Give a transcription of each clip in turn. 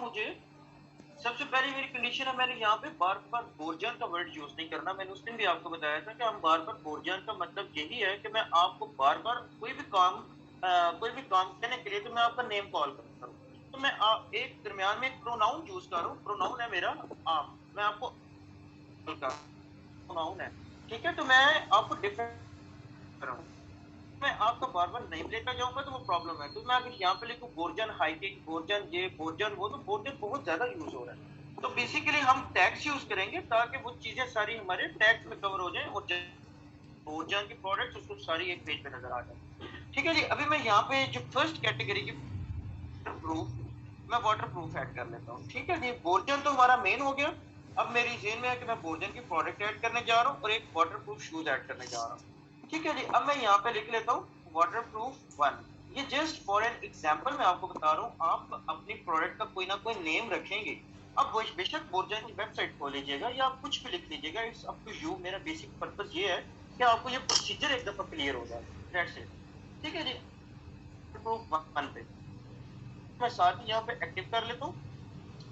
मुझे सबसे पहली मेरी कंडीशन है, मैंने यहाँ पे बार-बार बोरजान का वर्ड यूज़ नहीं करना। मैंने उस दिन भी आपको बताया था कि हम बार-बार बोरजान का मतलब यही है कि मैं आपको बार-बार कोई भी काम कहने के लिए तो मैं आपका नेम कॉल करूँ। तो मैं एक दरमियान में एक प्रोनाउन यूज़ कर रहा हूँ, प्रोनाउन है मेरा आप। मैं आपको का प्रोनाउन है, ठीक है? तो मैं आपको डिफरेंट कर रहा हूँ। मैं आपका बार-बार नेम लेता जाऊँगा तो वो प्रॉब्लम है। तो मैं अगर यहाँ पे लिखूँ बोरजान हाइकिंग, बोरजान ये, बोरजान वो, तो बोरजान बहुत ज़्यादा यूज़ हो रहा है। तो बेसिकली हम टैग्स यूज़ करेंगे ताकि वो चीज़ें सारी हमारे टैग्स में कवर हो जाएँ और बोरजान की प्रोडक्ट्स उसको सारी एक पेज पे नज़र आ जाए। ठीक है जी, अभी मैं यहाँ पे जो फर्स्ट कैटेगरी की प्रूफ मैं वाटरप्रूफ ऐड कर लेता हूँ। ठीक है जी, बोरजान तो हमारा मेन हो गया। अब मेरी जेन में है कि मैं बोरजान की प्रोडक्ट ऐड करने जा रहा हूँ और एक वाटरप्रूफ शूज ऐड करने जा रहा हूँ। ठीक है जी, अब मैं यहाँ पे लिख लेता हूँ वाटरप्रूफ 1। ये जस्ट फॉर एन एग्जांपल मैं आपको बता रहा हूँ। आप अपनी प्रोडक्ट का कोई ना कोई नेम रखेंगे। अब बेशक बोरजान की वेबसाइट खोल लीजिएगा या आप कुछ भी लिख लीजिएगा, इट्स अप टू यू। मेरा बेसिक पर्पस ये है कि आपको ये प्रोसीजर एक दफा क्लियर हो जाए। That's it. ठीक है जी, वाटरप्रूफ 1 पे मैं साथ ही यहाँ पे एक्टिव कर लेता हूँ।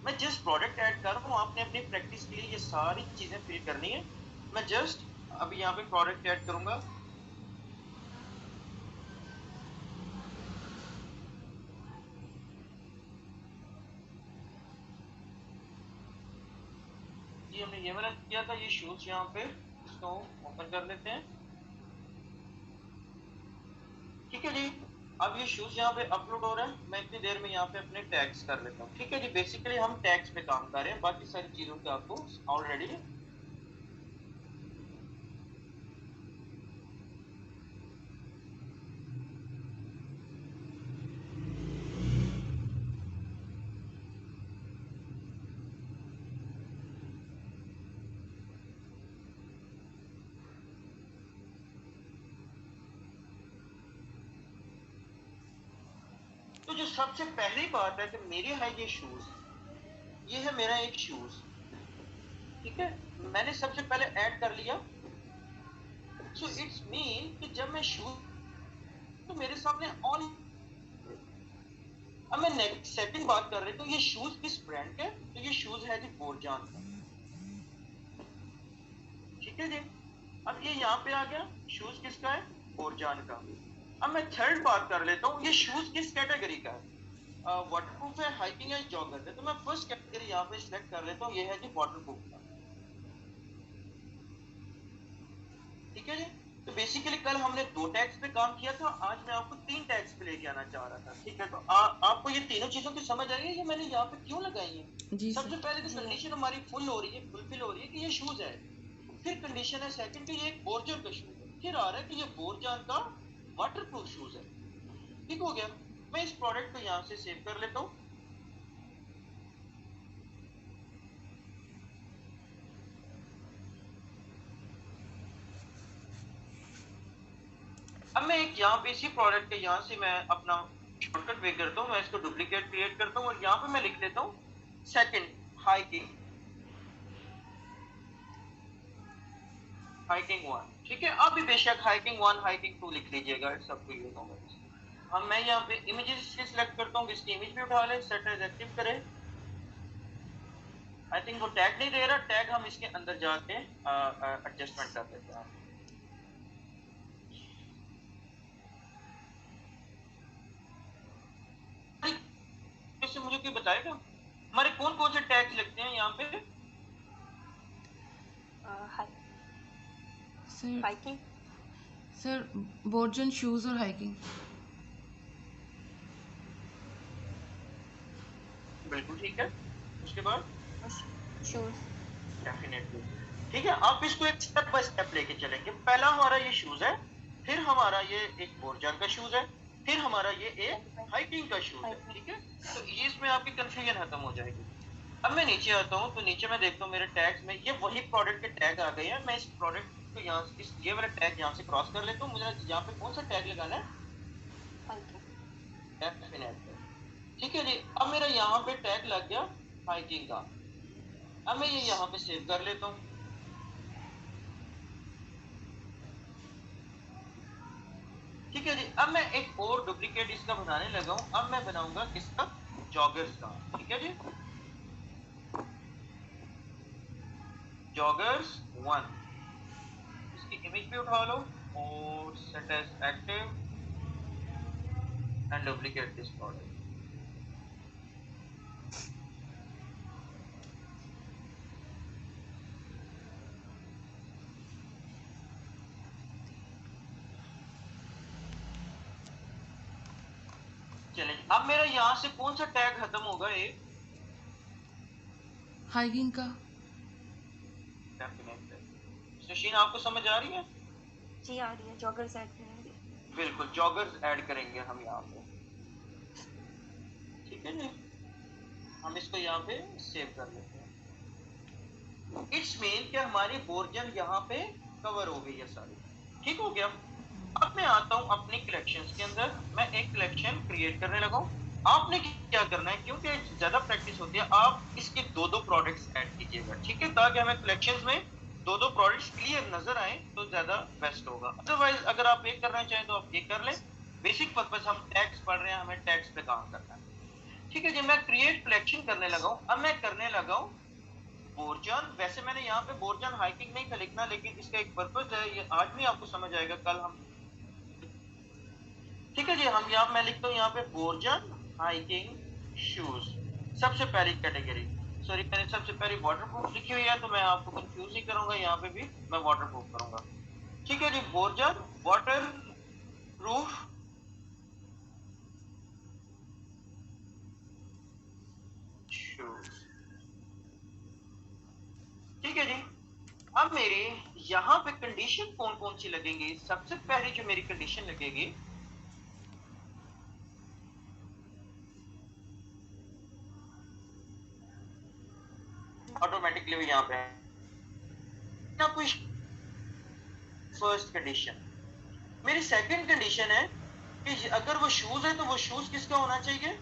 मैं जिस प्रोडक्ट ऐड कर रहा हूँ आपने अपनी प्रैक्टिस के लिए ये सारी चीजें फिल करनी है। मैं जस्ट अभी यहाँ पे प्रोडक्ट ऐड करूंगा। जी हमने ये वाला किया था, ये शूज यहाँ पे इसको ओपन कर लेते हैं। ठीक है जी, अब ये शूज यहाँ पे अपलोड हो रहा है। मैं इतनी देर में यहाँ पे अपने टैग्स कर लेता हूँ। ठीक है जी, बेसिकली हम टैग्स पे काम कर रहे हैं, बाकी सारी चीजों के आपको ऑलरेडी। तो जो सबसे पहली बात है कि मेरे है ये शूज, ये है मेरा एक शूज। ठीक है, मैंने सबसे पहले ऐड कर लिया। सो इट्स मीन कि जब मैं शूज तो मेरे सामने ऑन। अब मैं नेक्स्ट सेकंड बात कर रहे तो ये शूज किस ब्रांड के? तो ये शूज है जी बोरजान का। ठीक है जी, अब ये यहाँ पे आ गया, शूज किसका है? बोरजान का। अब मैं थर्ड बात कर लेता हूँ, ये शूज किस कैटेगरी का है? वाटरप्रूफ है, हाइकिंग है, जॉगर है। तो मैं फर्स्ट कैटेगरी यहाँ पे सिलेक्ट कर लेता हूँ, ये है जी वाटरप्रूफ का। ठीक है जी, तो बेसिकली कल हमने 2 टैग्स पे काम किया था, आज मैं आपको 3 टैग्स पे लेके आना चाह रहा था। ठीक है, तो आपको ये तीनों चीजों की समझ आ रही है ये मैंने यहाँ पे क्यों लगाई है? जी सबसे सर। पहले तो कंडीशन हमारी फुल हो रही है, फुलफिल हो रही है कि ये शूज है। फिर कंडीशन है सेकंड कि ये एक बोरजान का शूज है। फिर आ रहा है कि ये बोरजान का वाटरप्रूफ शूज है। ठीक हो गया, मैं इस प्रोडक्ट को यहाँ से सेव कर लेता हूँ। अब मैं एक यहाँ पे इसी प्रोडक्ट के यहाँ से मैं अपना शॉर्टकट वे करता हूँ। मैं इसको डुप्लीकेट क्रिएट करता हूँ और यहाँ पे मैं लिख लेता हूँ सेकंड हाइकिंग, हाइकिंग 1। ठीक है, आप भी बेशक हाइकिंग 1 हाइकिंग 2 लिख लीजिएगा, it's up to you. No worries. हम मैं यहाँ पे इमेजेस से सिलेक्ट करता हूँ, इसकी इमेज भी उठा ले, सेट एज एक्टिव करें। आई थिंक वो टैग नहीं दे रहा, टैग हम इसके अंदर जाके एडजस्टमेंट कर देते हैं। इससे मुझे कोई बताएगा हमारे कौन कौन से टैग्स लगते हैं यहाँ पे? सर हाइकिंग, सर बोर्जन शूज और हाइकिंग। बिल्कुल ठीक है, उसके बाद शूज। डेफिनेटली ठीक है। आप इसको एक स्टेप बाय स्टेप लेके चलेंगे। पहला हमारा ये शूज है, फिर हमारा ये एक बोरजान का शूज है, फिर हमारा ये एक हाइकिंग का शूज है। ठीक है, तो ये इसमें आपकी कंफ्यूजन खत्म हो जाएगी। अब मैं नीचे आता हूँ तो नीचे मैं देखता हूँ मेरे टैग्स में ये वही प्रोडक्ट के टैग आ गए हैं। मैं इस प्रोडक्ट को यहाँ इस ये वाला टैग यहाँ से क्रॉस कर लेता हूँ। मुझे यहाँ पे कौन सा टैग लगाना है? ठीक है जी, अब मेरा यहाँ पे टैग लग गया हाइकिंग का। अब मैं ये यहाँ पे सेव कर लेता हूँ। ठीक है जी, अब मैं एक और डुप्लीकेट इसका बनाने लगा हूँ। अब मैं बनाऊंगा किसका? जॉगर्स का, ठीक है जी, जॉगर्स 1, इसकी इमेज भी उठा लो और set as active and duplicate this product. चलें, अब मेरा यहाँ से कौन सा टैग खत्म होगा? ये हाइकिंग का। सुशीन आपको समझ आ रही है? जी आ रही है, जॉगर्स ऐड करेंगे। बिल्कुल, जॉगर्स ऐड करेंगे हम यहाँ पे, ठीक है जी। हम इसको यहाँ पे सेव कर लेते हैं। इट्स मीन कि हमारी बोर्जन यहाँ पे कवर हो गई है सारी, ठीक हो गया। अब मैं आता हूँ अपनी कलेक्शंस के अंदर, मैं एक कलेक्शन क्रिएट करने लगा हूँ। आपने क्या करना है, क्योंकि ज्यादा प्रैक्टिस होती है, आप इसके दो प्रोडक्ट्स ऐड कीजिएगा, ठीक है, ताकि हमें कलेक्शंस में दो प्रोडक्ट्स क्लियर नजर आए तो ज्यादा बेस्ट होगा। अदरवाइज अगर आप एक करना चाहें तो आप ये कर लें। बेसिक पर्पस हम टैग्स पढ़ रहे हैं, हमें टैग्स पे काम करना है, ठीक है जी। मैं क्रिएट कलेक्शन करने लगा हूँ। अब मैं करने लगा हूँ बोर्जन। वैसे मैंने यहाँ पे बोर्जन हाइकिंग नहीं था लिखना, लेकिन इसका एक पर्पस है, ये आज भी आपको समझ आएगा, कल हम, ठीक है जी। हम यहाँ, मैं लिखता हूँ यहाँ पे बोर्जन हाइकिंग शूज, सबसे पहली कैटेगरी। सॉरी, मैंने सबसे पहली वाटरप्रूफ लिखी हुई है, तो मैं आपको कंफ्यूज नहीं करूंगा, यहाँ पे भी मैं वाटरप्रूफ करूंगा, ठीक है जी। बोर्जन वाटर प्रूफ शूज, ठीक है जी। अब मेरे यहाँ पे कंडीशन कौन कौन सी लगेंगी? सबसे पहली जो मेरी कंडीशन लगेगी, ऑटोमेटिकली भी यहाँ पे ना कोई फर्स्ट कंडीशन। मेरी सेकंड कंडीशन है कि अगर वो शूज है तो वो शूज किसका होना चाहिए?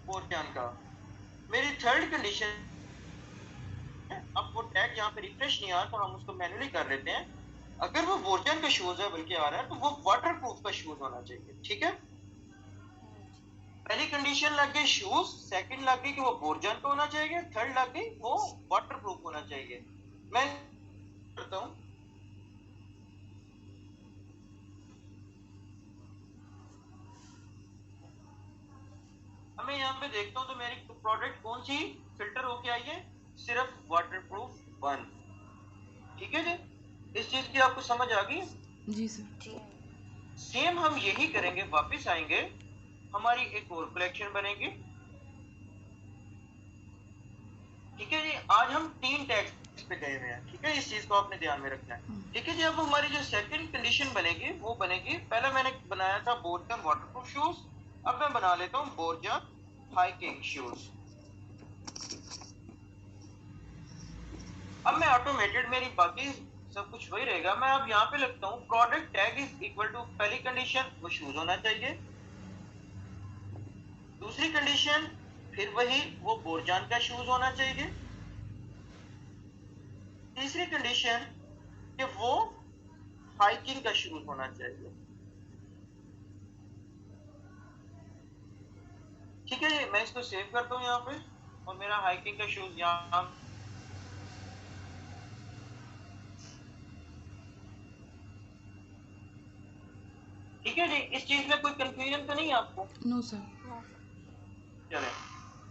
बोर्जन का। मेरी थर्ड कंडीशन, अब वो टैग यहाँ पे रिफ्रेश नहीं आ रहा तो हम उसको मैन्युअली कर लेते हैं। अगर वो बोर्जन का शूज है बल्कि आ रहा है, तो वो वाटरप्रूफ का शूज होना चाहिए, ठीक है। पहली कंडीशन लग गई शूज, सेकंड लग गई कि वो बोर्जन का होना चाहिए, थर्ड लग गई वो वाटरप्रूफ होना चाहिए। मैं करता हूँ, मैं यहाँ पे देखता हूँ तो मेरी प्रोडक्ट कौन सी फिल्टर होके आई है? सिर्फ वाटरप्रूफ 1, ठीक है जी। इस चीज की आपको समझ आ गई? जी सर। जी सेम हम यही करेंगे, वापस आएंगे, हमारी एक और कलेक्शन बनेगी, ठीक है जी। आज हम 3 टैग्स पे गए हुए हैं, ठीक है, इस चीज को आपने ध्यान में रखना है, ठीक है जी। अब हमारी जो सेकंड कंडीशन बनेगी वो बनेगी, पहले मैंने बनाया था बोर्जन वाटरप्रूफ शूज, अब मैं बना लेता हूँ बोर्जन हाइकिंग शूज। अब मैं ऑटोमेटेड, मेरी बाकी सब कुछ वही रहेगा। मैं अब यहाँ पे लगता हूँ product tag is equal to, पहली कंडीशन वो शूज होना चाहिए, दूसरी कंडीशन फिर वही वो बोर्जन का शूज होना चाहिए, तीसरी कंडीशन कि वो हाइकिंग का शूज होना चाहिए, ठीक है जी। मैं इसको सेव करता हूँ यहाँ पे, और मेरा हाइकिंग का शूज यहाँ, ठीक है जी। इस चीज में कोई कंफ्यूजन तो नहीं है आपको? No sir. चले,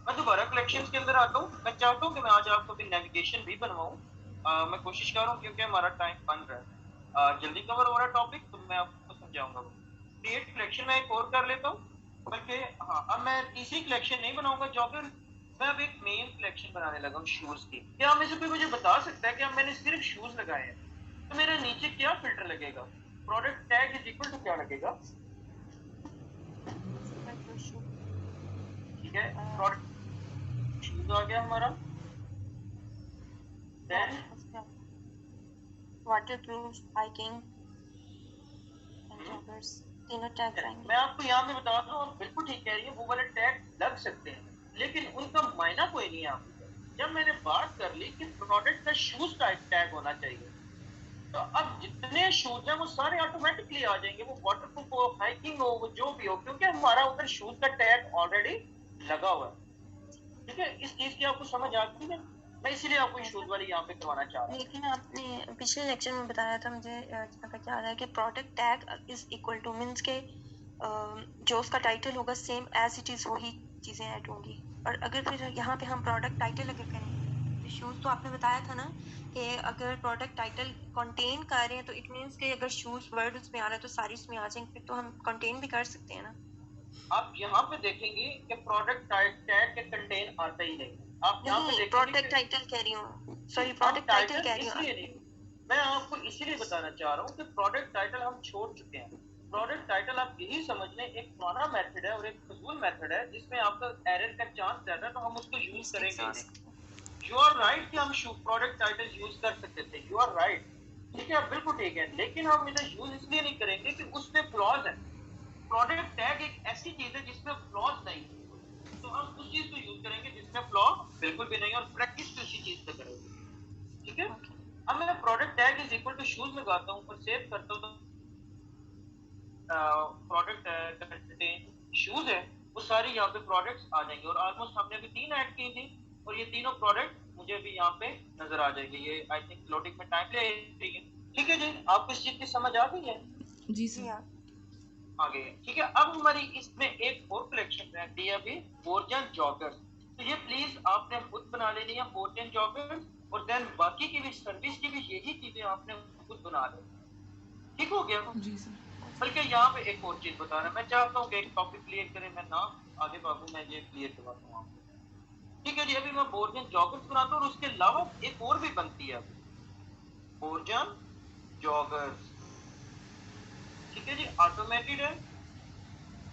मैं दोबारा कलेक्शंस के अंदर आता हूँ। मैं चाहता हूँ कि मैं आज आपको भी नेविगेशन भी बनवाऊँ, मैं कोशिश कर रहा हूँ, क्योंकि हमारा टाइम बन रहा है, जल्दी कवर हो रहा है टॉपिक, तो मैं आपको समझाऊंगा। क्रिएट कलेक्शन में एक और कर लेता हूँ, बल्कि हाँ, अब मैं तीसरी कलेक्शन नहीं बनाऊंगा जॉगर, मैं अब एक मेन कलेक्शन बनाने लगा हूँ शूज की। क्या में से कोई मुझे बता सकता है कि अब मैंने सिर्फ शूज लगाए हैं तो मेरे नीचे क्या फिल्टर लगेगा? Product tag is equal to क्या लगेगा? ठीक है, प्रोडक्ट शूज आ गया हमारा, then waterproof, hiking and joggers, तीनों टैग आएंगे। मैं आपको यहाँ पे बता दूं, आप बिल्कुल ठीक कह रही है, वो वाले टैग लग सकते हैं, लेकिन उनका मायना कोई नहीं है आपको। जब मैंने बात कर ली कि प्रोडक्ट का शूज का टैग होना चाहिए, तो अब जितने शूज हैं वो सारे ऑटोमेटिकली आ जाएंगे, वो वाटरप्रूफ हो, हाइकिंग हो, वो जो भी हो, क्योंकि हमारा उधर शूज का टैग ऑलरेडी लगा हुआ है। ठीक है, इस चीज की आपको समझ आती है, मैं इसीलिए आपको शूज वाली यहाँ पे करवाना चाह रहा हूँ। लेकिन आपने पिछले लेक्चर में बताया था मुझे, जहाँ तक याद है कि product tag is equal two means के जो उसका टाइटल होगा सेम एज इट इज़ वही चीज़ें ऐड होंगी। और अगर फिर यहाँ पे हम प्रोडक्ट टाइटल अगर करें तो शूज़ तो आपने बताया था ना कि अगर प्रोडक्ट टाइटल कंटेन कर रहे हैं तो इट मीन्स कि अगर शूज़ वर्ड उसमें आ रहा है तो सारी उसमें आ जाएंगे, फिर तो हम कंटेन भी कर सकते हैं ना। आप यहाँ पे देखेंगे कि प्रोडक्ट टैग के कंटेन आता ही नहीं। आप यहाँ पे नहीं, देखेंगे प्रोडक्ट टाइटल कह रही हूँ, सॉरी प्रोडक्ट टाइटल कह रही हूँ। इसलिए नहीं, मैं आपको इसीलिए बताना चाह रहा हूँ कि प्रोडक्ट टाइटल हम छोड़ चुके हैं। प्रोडक्ट टाइटल आप यही समझ लें एक पुराना मेथड है और एक फजूल मेथड है जिसमें आपका एरर का चांस रहता है, तो हम उसको यूज करेंगे नहीं। यू आर राइट कि हम प्रोडक्ट टाइटल यूज कर सकते थे, यू आर राइट, ठीक है, बिल्कुल ठीक है, लेकिन हम इसे यूज इसलिए नहीं करेंगे कि उसमें फ्लॉज है। प्रोडक्ट टैग एक ऐसी चीज है जिसमें फ्लॉज नहीं है, तो हम उस चीज को यूज करेंगे जिसमें फ्लॉ बिल्कुल भी नहीं है, और प्रैक्टिस भी उसी चीज पे करेंगे। ठीक है, अब मैं product tag is equal to shoes लगाता हूँ और सेव करता हूँ, तो प्रोडक्ट कंटेन शूज है, वो सारी यहाँ पे प्रोडक्ट्स आ जाएंगे, और ऑलमोस्ट हमने अभी 3 ऐड की थी और ये तीनों प्रोडक्ट मुझे भी यहाँ पे नजर आ जाएंगे। ये आई थिंक लोडिंग में टाइम ले रही है। ठीक है जी, आपको इस चीज की समझ आ गई है? जी सर। आगे ठीक है, अब हमारी इसमें एक और कलेक्शन रहती है अभी, बोर्जन जॉगर्स। तो ये प्लीज आपने खुद बना लेनी है बोर्जन जॉगर्स, और देन बाकी की भी सर्विस की भी यही चीजें आपने खुद बना लेनी। ठीक हो गया? जी सर। बल्कि यहाँ पे एक और चीज बता रहा, मैं चाहता हूँ कि एक टॉपिक क्लियर करें, मैं ना आगे बाबू मैं ये क्लियर करवाता हूँ आपको। ठीक है जी, अभी मैं बोर्जन जॉगर्स बनाता हूँ और उसके अलावा एक और भी बनती है बोर्जन जॉगर्स। ठीक है जी, ऑटोमेटेड है,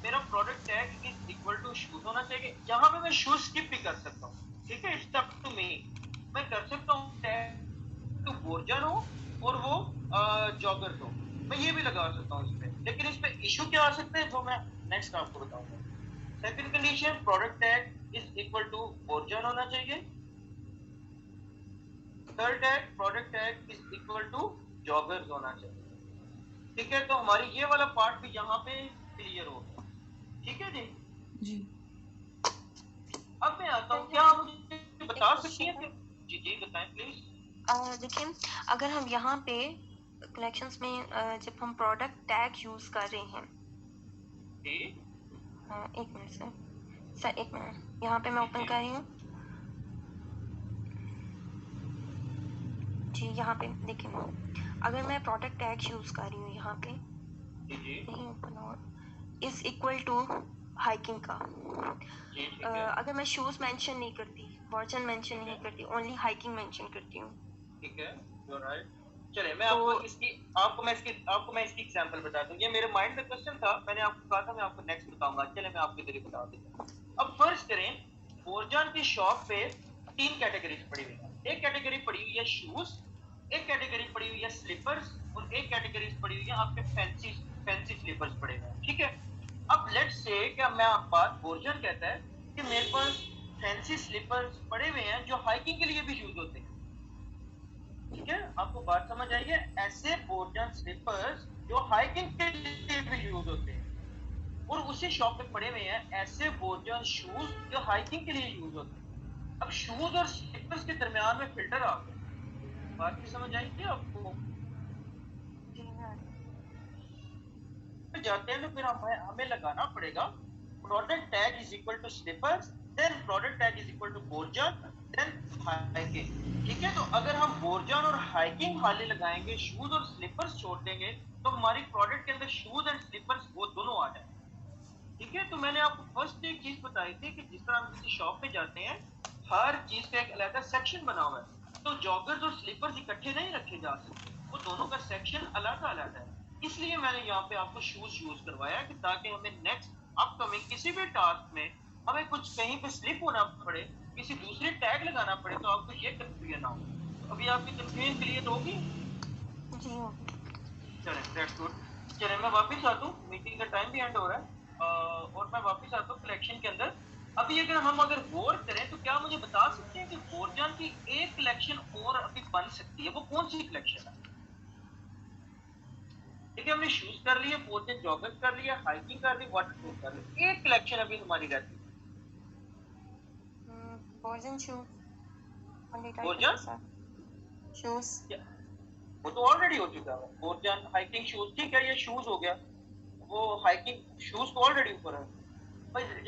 मेरा product tag is equal to shoes होना चाहिए। यहाँ पे मैं शूज स्किप भी कर सकता हूँ, ठीक है, इट्स अप टू मी। मैं कर सकता हूँ टैग टू बोर्जन हो और वो जॉगर हो, मैं ये भी लगा सकता हूँ इसमें, लेकिन इसमें इशू क्या आ सकते हैं जो मैं नेक्स्ट आपको बताऊंगा। Second condition, product tag is equal to बोर्जन होना चाहिए। Third tag, product tag is equal to joggers होना चाहिए। ठीक है, तो हमारी ये वाला पार्ट भी यहाँ पे क्लियर हो गया। ठीक है जी। जी अब मैं आता हूँ, क्या आप मुझे बता सकती हैं कि जी जी बताएं प्लीज। देखिए, अगर हम यहाँ पे कलेक्शंस में जब हम प्रोडक्ट टैग यूज कर रहे हैं, एक मिनट सर, एक मिनट, यहाँ पे मैं ओपन कर रही हूँ जी। यहाँ पे देखिए, अगर मैं प्रोडक्ट टैग यूज कर रही हूँ यहाँ पे इज इक्वल टू हाइकिंग का, अगर मैं शूज मेंशन नहीं करती, वर्जन मेंशन नहीं करती, ओनली हाइकिंग मेंशन करती हूँ। ठीक है, यू आर राइट। चलिए मैं आपको मैं इसकी एग्जांपल बताता हूँ। ये मेरे माइंड में क्वेश्चन था, मैंने आपको कहा था मैं आपको नेक्स्ट बताऊंगा। चलिए मैं आपको इधर ही बता देता हूँ। अब फर्स्ट करें, बोर्जन की शॉप पे 3 कैटेगरीज पड़ी हुई है। एक कैटेगरी पड़ी हुई है शूज, एक कैटेगरी पड़ी हुई है स्लीपर्स, और एक कैटेगरी पड़ी हुई है आपके फैंसी स्लीपर्स पड़े हुए हैं। ठीक है, अब लेट्स से क्या मैं बात बोर्जन कहता है कि मेरे पास फैंसी स्लीपर्स पड़े हुए हैं जो हाइकिंग के लिए भी यूज होते हैं। ठीक है, आपको बात समझ आई है? ऐसे बोर्जन स्लीपर्स जो हाइकिंग के लिए भी यूज होते हैं, और उसी शॉप पे पड़े हुए हैं ऐसे बोर्जन शूज जो हाइकिंग के लिए यूज होते हैं। अब शूज और स्लीपर्स के दरमियान में फिल्टर आ गया। बात की समझ आई थी आपको? जाते हैं तो फिर हमें लगाना पड़ेगा product tag is equal to slippers, then product tag is equal to बोर्जन, देन हाइकिंग। ठीक है, तो अगर हम बोर्जन और हाइकिंग खाली लगाएंगे, शूज और स्लीपर्स छोड़ देंगे, तो हमारी प्रोडक्ट के अंदर शूज एंड स्लीपर्स वो दोनों आ जाए। ठीक है, तो मैंने आपको फर्स्ट एक चीज बताई थी कि जिस तरह हम किसी शॉप पे जाते हैं, हर चीज का एक अलग सेक्शन बना हुआ है, तो जॉगर्स और स्लीपर्स इकट्ठे नहीं रखे जा सकते, वो दोनों का सेक्शन अलग अलग है। इसलिए मैंने यहाँ पे आपको शूज यूज करवाया कि ताकि हमें नेक्स्ट अपकमिंग किसी भी टास्क में हमें कुछ कहीं पे स्लिप होना पड़े, किसी दूसरे टैग लगाना पड़े, तो आपको ये कंफ्यूजन ना हो। तो अभी आपकी कंफ्यूजन क्लियर होगी? जी चलें, दैट्स गुड। चलें मैं वापस आता हूँ, मीटिंग का टाइम भी एंड हो रहा है, और मैं वापस आता हूँ कलेक्शन के अंदर। अभी अगर गौर करें तो क्या मुझे बता सकते हैं कि बोर्जन की एक कलेक्शन और अभी बन सकती है, वो कौन सी कलेक्शन है? ठीक है, हमने शूज कर लिए, बोर्जन जॉगर्स कर लिया, हाइकिंग कर ली, वाटरप्रूफ कर ली। एक कलेक्शन अभी हमारी रहती है, बोर्जन शूज ओनली टाइटल बोर्जन। के साथ शूज। वो तो ऑलरेडी हो चुका है, बोर्जन हाइकिंग शूज, ठीक है, ये शूज हो गया, वो हाइकिंग शूज तो ऑलरेडी ऊपर है।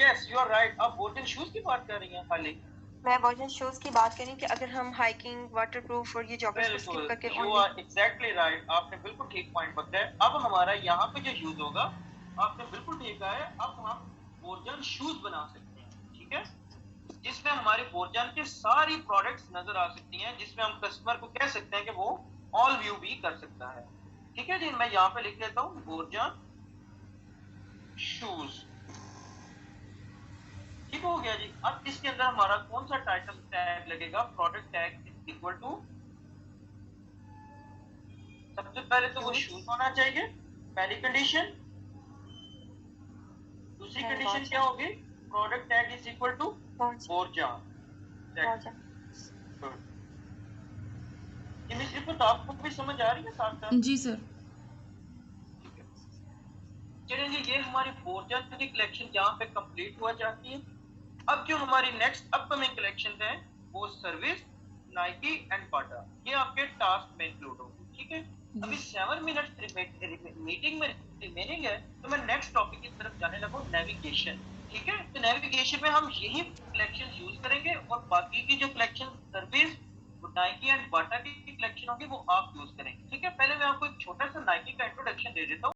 यस यू आर राइट, आप बोर्जन शूज की बात कर रही हैं खाली। मैं बोर्जन शूज की बात करी कि अगर हम हाइकिंग वाटरप्रूफ और ये जॉगर्स को स्किप बिल्कुल, करके you only are exactly right, आपने बिल्कुल ठीक पॉइंट बताया। अब हमारा यहाँ पे जो यूज होगा, आपने बिल्कुल ठीक कहा है, अब हम बोर्जन शूज बना सकते हैं, ठीक है, जिसमें हमारे बोर्जन के सारी प्रोडक्ट्स नजर आ सकती हैं, जिसमें हम कस्टमर को कह सकते हैं कि वो ऑल व्यू भी कर सकता है। ठीक है जी, मैं यहाँ पे लिख देता हूँ बोर्जन शूज, ठीक हो गया जी। अब इसके अंदर हमारा कौन सा टाइटल टैग लगेगा, product tag is equal to, सबसे पहले तो वो शूज होना चाहिए, पहली कंडीशन। दूसरी कंडीशन क्या होगी, product tag is equal to बोर्जन। ये मिस रिपोर्ट आपको भी समझ आ रही है साथ साथ? जी सर। चलेंगे, ये हमारी बोर्जन की कलेक्शन यहाँ पे कंप्लीट हुआ जाती है। अब जो हमारी नेक्स्ट अपकमिंग कलेक्शन है वो सर्विस, नाइकी एंड बाटा, ये आपके टास्क में इंक्लूड होंगे, ठीक है। अभी 7 मिनट्स मीटिंग में रिमेनिंग है, तो मैं नेक्स्ट टॉपिक की तरफ जाने लगा, नेविगेशन, ठीक है। तो नेविगेशन में हम यही कलेक्शन यूज करेंगे, और बाकी की जो कलेक्शन सर्विस, नाइकी एंड बाटा की कलेक्शन होगी वो आप यूज करेंगे, ठीक है। पहले मैं आपको एक छोटा सा नाइकी का इंट्रोडक्शन दे देता हूँ।